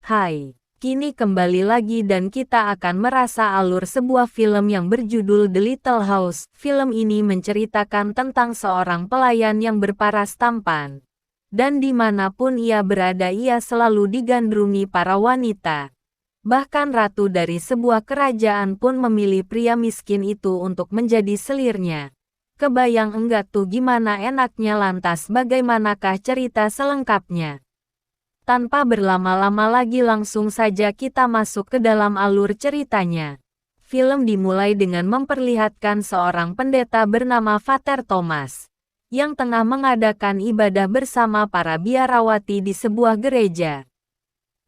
Hai, kini kembali lagi dan kita akan merasa alur sebuah film yang berjudul The Little House. Film ini menceritakan tentang seorang pelayan yang berparas tampan. Dan dimanapun ia berada ia selalu digandrungi para wanita. Bahkan ratu dari sebuah kerajaan pun memilih pria miskin itu untuk menjadi selirnya. Kebayang enggak tuh gimana enaknya, lantas bagaimanakah cerita selengkapnya? Tanpa berlama-lama lagi langsung saja kita masuk ke dalam alur ceritanya. Film dimulai dengan memperlihatkan seorang pendeta bernama Father Thomas yang tengah mengadakan ibadah bersama para biarawati di sebuah gereja.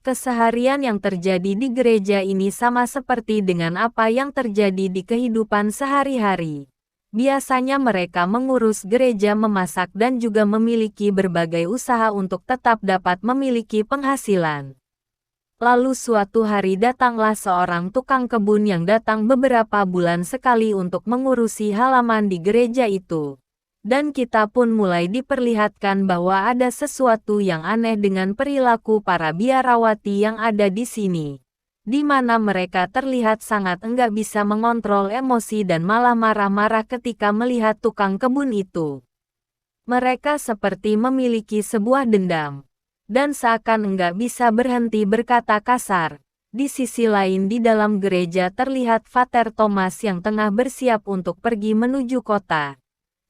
Keseharian yang terjadi di gereja ini sama seperti dengan apa yang terjadi di kehidupan sehari-hari. Biasanya mereka mengurus gereja, memasak dan juga memiliki berbagai usaha untuk tetap dapat memiliki penghasilan. Lalu suatu hari datanglah seorang tukang kebun yang datang beberapa bulan sekali untuk mengurusi halaman di gereja itu. Dan kita pun mulai diperlihatkan bahwa ada sesuatu yang aneh dengan perilaku para biarawati yang ada di sini. Di mana mereka terlihat sangat enggak bisa mengontrol emosi dan malah marah-marah ketika melihat tukang kebun itu. Mereka seperti memiliki sebuah dendam, dan seakan enggak bisa berhenti berkata kasar. Di sisi lain di dalam gereja terlihat Father Thomas yang tengah bersiap untuk pergi menuju kota.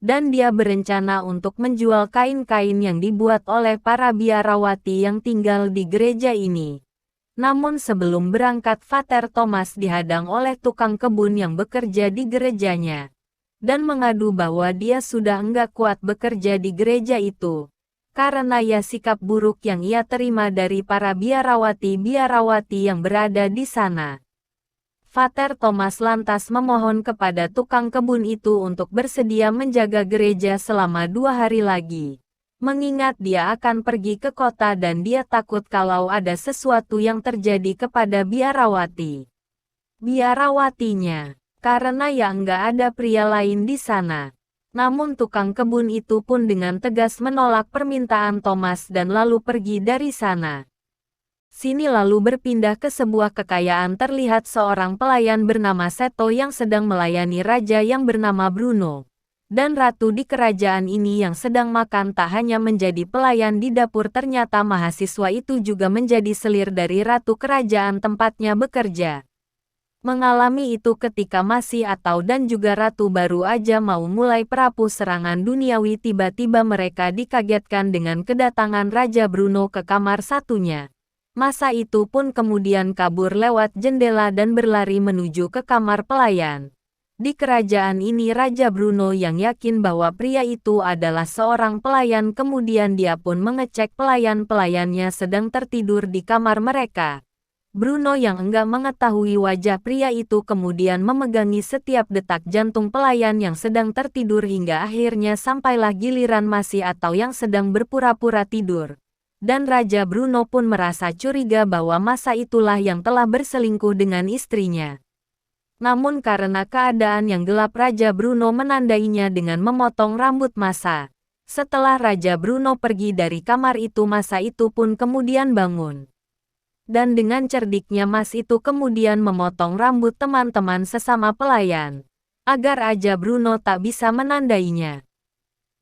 Dan dia berencana untuk menjual kain-kain yang dibuat oleh para biarawati yang tinggal di gereja ini. Namun sebelum berangkat Father Thomas dihadang oleh tukang kebun yang bekerja di gerejanya. Dan mengadu bahwa dia sudah enggak kuat bekerja di gereja itu. Karena ya sikap buruk yang ia terima dari para biarawati-biarawati yang berada di sana. Father Thomas lantas memohon kepada tukang kebun itu untuk bersedia menjaga gereja selama 2 hari lagi. Mengingat dia akan pergi ke kota dan dia takut kalau ada sesuatu yang terjadi kepada biarawatinya, karena ya enggak ada pria lain di sana. Namun tukang kebun itu pun dengan tegas menolak permintaan Thomas dan lalu pergi dari sana. Sini lalu berpindah ke sebuah kekayaan, terlihat seorang pelayan bernama Seto yang sedang melayani raja yang bernama Bruno. Dan ratu di kerajaan ini yang sedang makan tak hanya menjadi pelayan di dapur, ternyata mahasiswa itu juga menjadi selir dari ratu kerajaan tempatnya bekerja. Mengalami itu ketika masih dan juga ratu baru aja mau mulai perapu serangan duniawi, tiba-tiba mereka dikagetkan dengan kedatangan Raja Bruno ke kamar satunya. Masa itu pun kemudian kabur lewat jendela dan berlari menuju ke kamar pelayan. Di kerajaan ini Raja Bruno yang yakin bahwa pria itu adalah seorang pelayan, kemudian dia pun mengecek pelayan-pelayannya sedang tertidur di kamar mereka. Bruno yang enggak mengetahui wajah pria itu kemudian memegangi setiap detak jantung pelayan yang sedang tertidur hingga akhirnya sampailah giliran masih yang sedang berpura-pura tidur. Dan Raja Bruno pun merasa curiga bahwa masa itulah yang telah berselingkuh dengan istrinya. Namun karena keadaan yang gelap Raja Bruno menandainya dengan memotong rambut Masa. Setelah Raja Bruno pergi dari kamar itu, Masa itu pun kemudian bangun. Dan dengan cerdiknya Mas itu kemudian memotong rambut teman-teman sesama pelayan. Agar Raja Bruno tak bisa menandainya.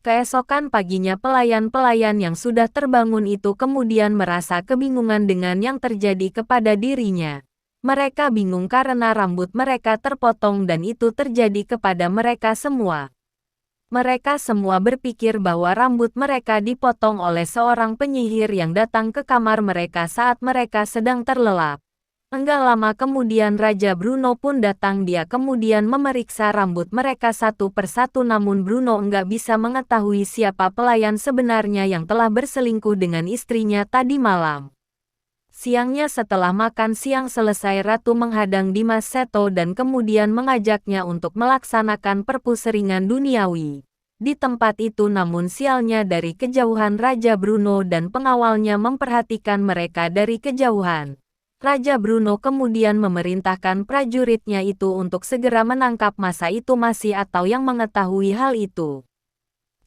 Keesokan paginya pelayan-pelayan yang sudah terbangun itu kemudian merasa kebingungan dengan yang terjadi kepada dirinya. Mereka bingung karena rambut mereka terpotong dan itu terjadi kepada mereka semua. Mereka semua berpikir bahwa rambut mereka dipotong oleh seorang penyihir yang datang ke kamar mereka saat mereka sedang terlelap. Enggak lama kemudian Raja Bruno pun datang, dia kemudian memeriksa rambut mereka satu persatu, namun Bruno enggak bisa mengetahui siapa pelayan sebenarnya yang telah berselingkuh dengan istrinya tadi malam. Siangnya setelah makan siang selesai, ratu menghadang Dimas Seto dan kemudian mengajaknya untuk melaksanakan perpuseringan duniawi. Di tempat itu namun sialnya dari kejauhan Raja Bruno dan pengawalnya memperhatikan mereka dari kejauhan. Raja Bruno kemudian memerintahkan prajuritnya itu untuk segera menangkap Masa itu masih yang mengetahui hal itu.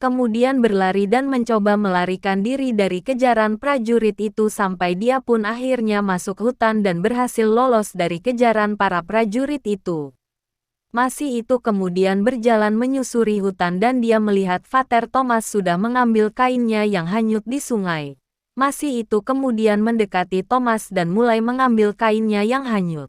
kemudian berlari dan mencoba melarikan diri dari kejaran prajurit itu sampai dia pun akhirnya masuk hutan dan berhasil lolos dari kejaran para prajurit itu. Masih itu kemudian berjalan menyusuri hutan dan dia melihat Vater Thomas sudah mengambil kainnya yang hanyut di sungai. Masih itu kemudian mendekati Thomas dan mulai mengambil kainnya yang hanyut.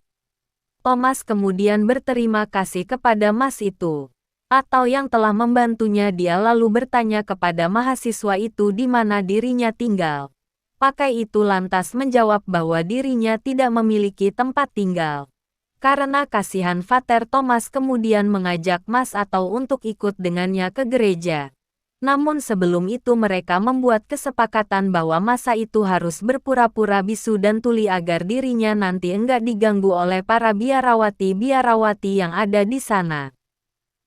Thomas kemudian berterima kasih kepada Mas itu, atau yang telah membantunya. Dia lalu bertanya kepada mahasiswa itu di mana dirinya tinggal. Pakai itu lantas menjawab bahwa dirinya tidak memiliki tempat tinggal. Karena kasihan Vater Thomas kemudian mengajak Mas atau untuk ikut dengannya ke gereja. Namun sebelum itu mereka membuat kesepakatan bahwa masa itu harus berpura-pura bisu dan tuli agar dirinya nanti enggak diganggu oleh para biarawati-biarawati yang ada di sana.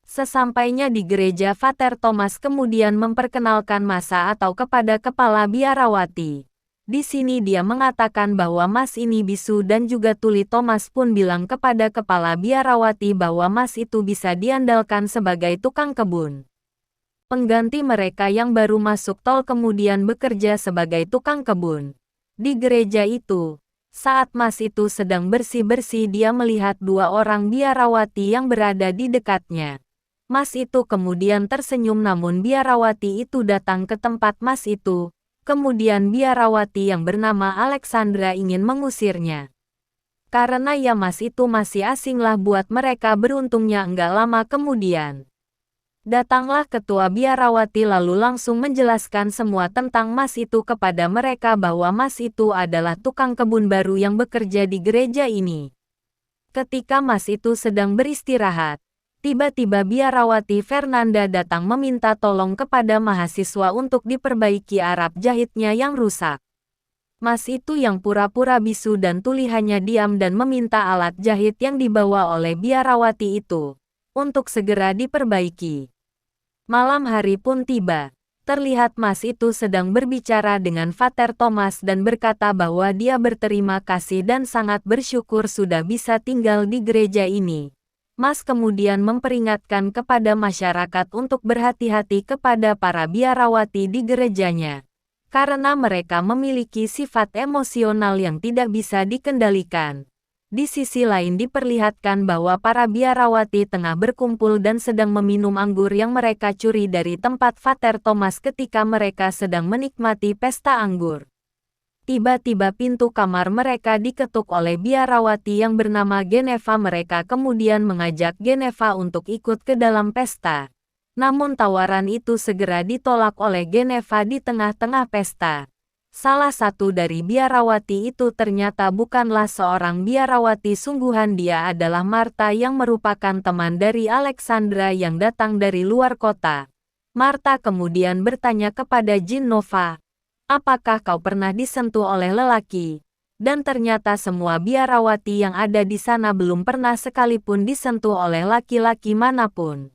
Sesampainya di gereja, Vater Thomas kemudian memperkenalkan masa atau kepada kepala biarawati. Di sini dia mengatakan bahwa Mas ini bisu dan juga tuli. Thomas pun bilang kepada kepala biarawati bahwa Mas itu bisa diandalkan sebagai tukang kebun. Pengganti mereka yang baru masuk tol kemudian bekerja sebagai tukang kebun. Di gereja itu, saat Mas itu sedang bersih-bersih, dia melihat dua orang biarawati yang berada di dekatnya. Mas itu kemudian tersenyum, namun biarawati itu datang ke tempat Mas itu. Kemudian biarawati yang bernama Alexandra ingin mengusirnya. Karena ya Mas itu masih asinglah buat mereka. Beruntungnya enggak lama kemudian datanglah ketua biarawati lalu langsung menjelaskan semua tentang Mas itu kepada mereka bahwa Mas itu adalah tukang kebun baru yang bekerja di gereja ini. Ketika Mas itu sedang beristirahat, tiba-tiba biarawati Fernanda datang meminta tolong kepada mahasiswa untuk diperbaiki arab jahitnya yang rusak. Mas itu yang pura-pura bisu dan tuli hanya diam dan meminta alat jahit yang dibawa oleh biarawati itu untuk segera diperbaiki. Malam hari pun tiba. Terlihat Mas itu sedang berbicara dengan Vater Thomas dan berkata bahwa dia berterima kasih dan sangat bersyukur sudah bisa tinggal di gereja ini. Mas kemudian memperingatkan kepada masyarakat untuk berhati-hati kepada para biarawati di gerejanya. Karena mereka memiliki sifat emosional yang tidak bisa dikendalikan. Di sisi lain diperlihatkan bahwa para biarawati tengah berkumpul dan sedang meminum anggur yang mereka curi dari tempat Vater Thomas ketika mereka sedang menikmati pesta anggur. Tiba-tiba pintu kamar mereka diketuk oleh biarawati yang bernama Geneva. Mereka kemudian mengajak Geneva untuk ikut ke dalam pesta. Namun tawaran itu segera ditolak oleh Geneva di tengah-tengah pesta. Salah satu dari biarawati itu ternyata bukanlah seorang biarawati sungguhan, dia adalah Martha yang merupakan teman dari Alexandra yang datang dari luar kota. Martha kemudian bertanya kepada Genova, apakah kau pernah disentuh oleh lelaki? Dan ternyata semua biarawati yang ada di sana belum pernah sekalipun disentuh oleh laki-laki manapun.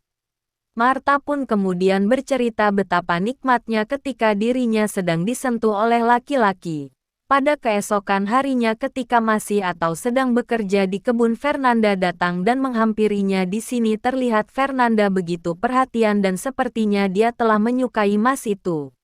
Martha pun kemudian bercerita betapa nikmatnya ketika dirinya sedang disentuh oleh laki-laki. Pada keesokan harinya ketika masih atau sedang bekerja di kebun, Fernanda datang dan menghampirinya. Di sini terlihat Fernanda begitu perhatian dan sepertinya dia telah menyukai Mas itu.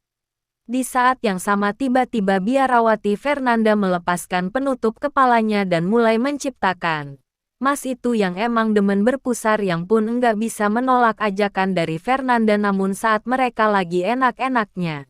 Di saat yang sama tiba-tiba biarawati Fernanda melepaskan penutup kepalanya dan mulai menciptakan. Mas itu yang emang demen berpusar yang pun enggak bisa menolak ajakan dari Fernanda. Namun saat mereka lagi enak-enaknya,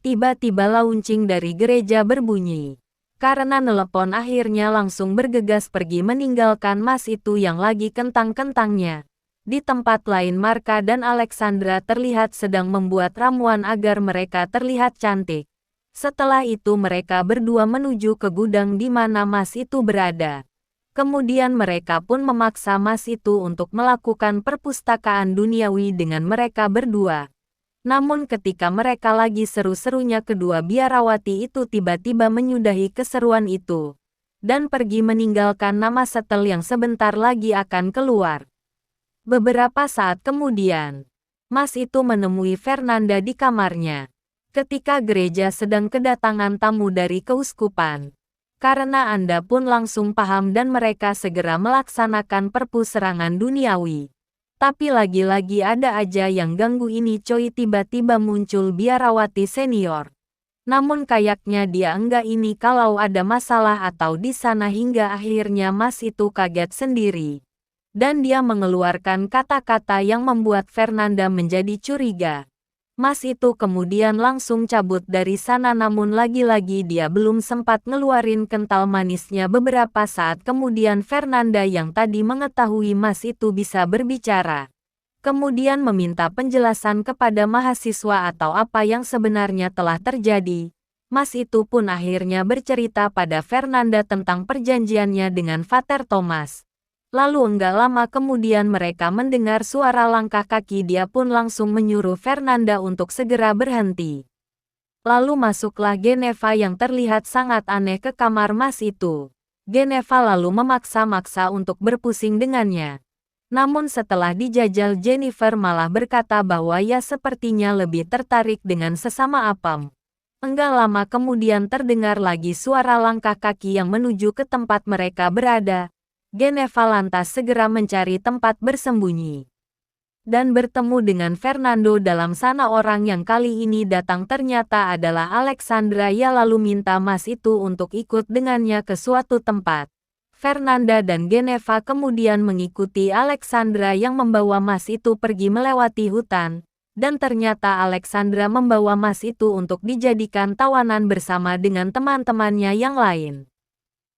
tiba-tiba launcing dari gereja berbunyi. Karena nelepon akhirnya langsung bergegas pergi meninggalkan Mas itu yang lagi kentang-kentangnya. Di tempat lain Marka dan Alexandra terlihat sedang membuat ramuan agar mereka terlihat cantik. Setelah itu mereka berdua menuju ke gudang di mana Mas itu berada. Kemudian mereka pun memaksa Mas itu untuk melakukan perpustakaan duniawi dengan mereka berdua. Namun ketika mereka lagi seru-serunya, kedua biarawati itu tiba-tiba menyudahi keseruan itu dan pergi meninggalkan nama setel yang sebentar lagi akan keluar. Beberapa saat kemudian, Mas itu menemui Fernanda di kamarnya ketika gereja sedang kedatangan tamu dari keuskupan. Karena Anda pun langsung paham dan mereka segera melaksanakan perpu serangan duniawi. Tapi lagi-lagi ada aja yang ganggu ini coy. Tiba-tiba muncul biarawati senior. Namun kayaknya dia enggak ini kalau ada masalah atau di sana hingga akhirnya Mas itu kaget sendiri. Dan dia mengeluarkan kata-kata yang membuat Fernanda menjadi curiga. Mas itu kemudian langsung cabut dari sana namun lagi-lagi dia belum sempat ngeluarin kental manisnya. Beberapa saat kemudian Fernanda yang tadi mengetahui Mas itu bisa berbicara. Kemudian meminta penjelasan kepada mahasiswa atau apa yang sebenarnya telah terjadi. Mas itu pun akhirnya bercerita pada Fernanda tentang perjanjiannya dengan Vater Thomas. Lalu enggak lama kemudian mereka mendengar suara langkah kaki. Dia pun langsung menyuruh Fernanda untuk segera berhenti. Lalu masuklah Geneva yang terlihat sangat aneh ke kamar Mas itu. Geneva lalu memaksa-maksa untuk berpusing dengannya. Namun setelah dijajal Jennifer malah berkata bahwa ia sepertinya lebih tertarik dengan sesama Apam. Enggak lama kemudian terdengar lagi suara langkah kaki yang menuju ke tempat mereka berada. Geneva lantas segera mencari tempat bersembunyi. Dan bertemu dengan Fernando dalam sana. Orang yang kali ini datang ternyata adalah Alexandra. Ia lalu minta Mas itu untuk ikut dengannya ke suatu tempat. Fernanda dan Geneva kemudian mengikuti Alexandra yang membawa Mas itu pergi melewati hutan. Dan ternyata Alexandra membawa Mas itu untuk dijadikan tawanan bersama dengan teman-temannya yang lain.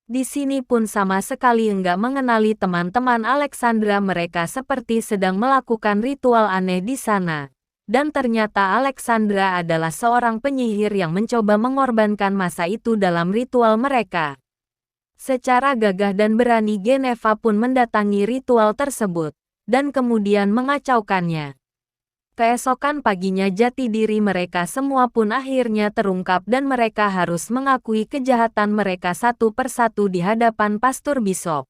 Di sini pun sama sekali enggak mengenali teman-teman Alexandra. Mereka seperti sedang melakukan ritual aneh di sana. Dan ternyata Alexandra adalah seorang penyihir yang mencoba mengorbankan masa itu dalam ritual mereka. Secara gagah dan berani Geneva pun mendatangi ritual tersebut. Dan kemudian mengacaukannya. Keesokan paginya jati diri mereka semua pun akhirnya terungkap dan mereka harus mengakui kejahatan mereka satu persatu di hadapan Pastor Bishop.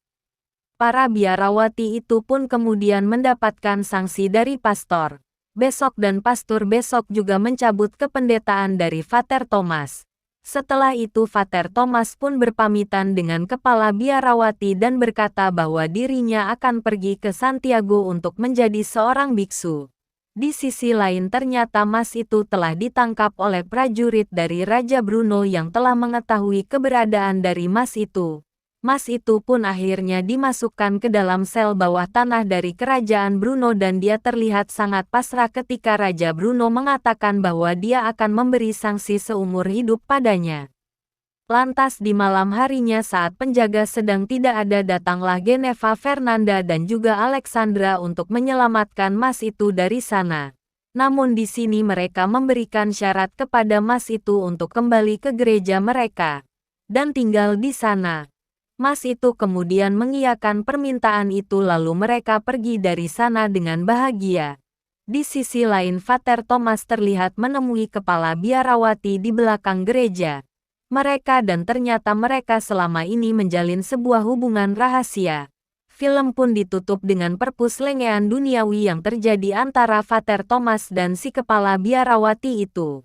Para biarawati itu pun kemudian mendapatkan sanksi dari Pastor Besok dan Pastor Besok juga mencabut kependetaan dari Vater Thomas. Setelah itu Vater Thomas pun berpamitan dengan kepala biarawati dan berkata bahwa dirinya akan pergi ke Santiago untuk menjadi seorang biksu. Di sisi lain ternyata Mas itu telah ditangkap oleh prajurit dari Raja Bruno yang telah mengetahui keberadaan dari Mas itu. Mas itu pun akhirnya dimasukkan ke dalam sel bawah tanah dari kerajaan Bruno dan dia terlihat sangat pasrah ketika Raja Bruno mengatakan bahwa dia akan memberi sanksi seumur hidup padanya. Lantas di malam harinya saat penjaga sedang tidak ada datanglah Geneva, Fernanda dan juga Alexandra untuk menyelamatkan Mas itu dari sana. Namun di sini mereka memberikan syarat kepada Mas itu untuk kembali ke gereja mereka dan tinggal di sana. Mas itu kemudian mengiyakan permintaan itu lalu mereka pergi dari sana dengan bahagia. Di sisi lain Vater Thomas terlihat menemui kepala biarawati di belakang gereja. Mereka dan ternyata mereka selama ini menjalin sebuah hubungan rahasia. Film pun ditutup dengan perpuslengean duniawi yang terjadi antara Vater Thomas dan si kepala biarawati itu.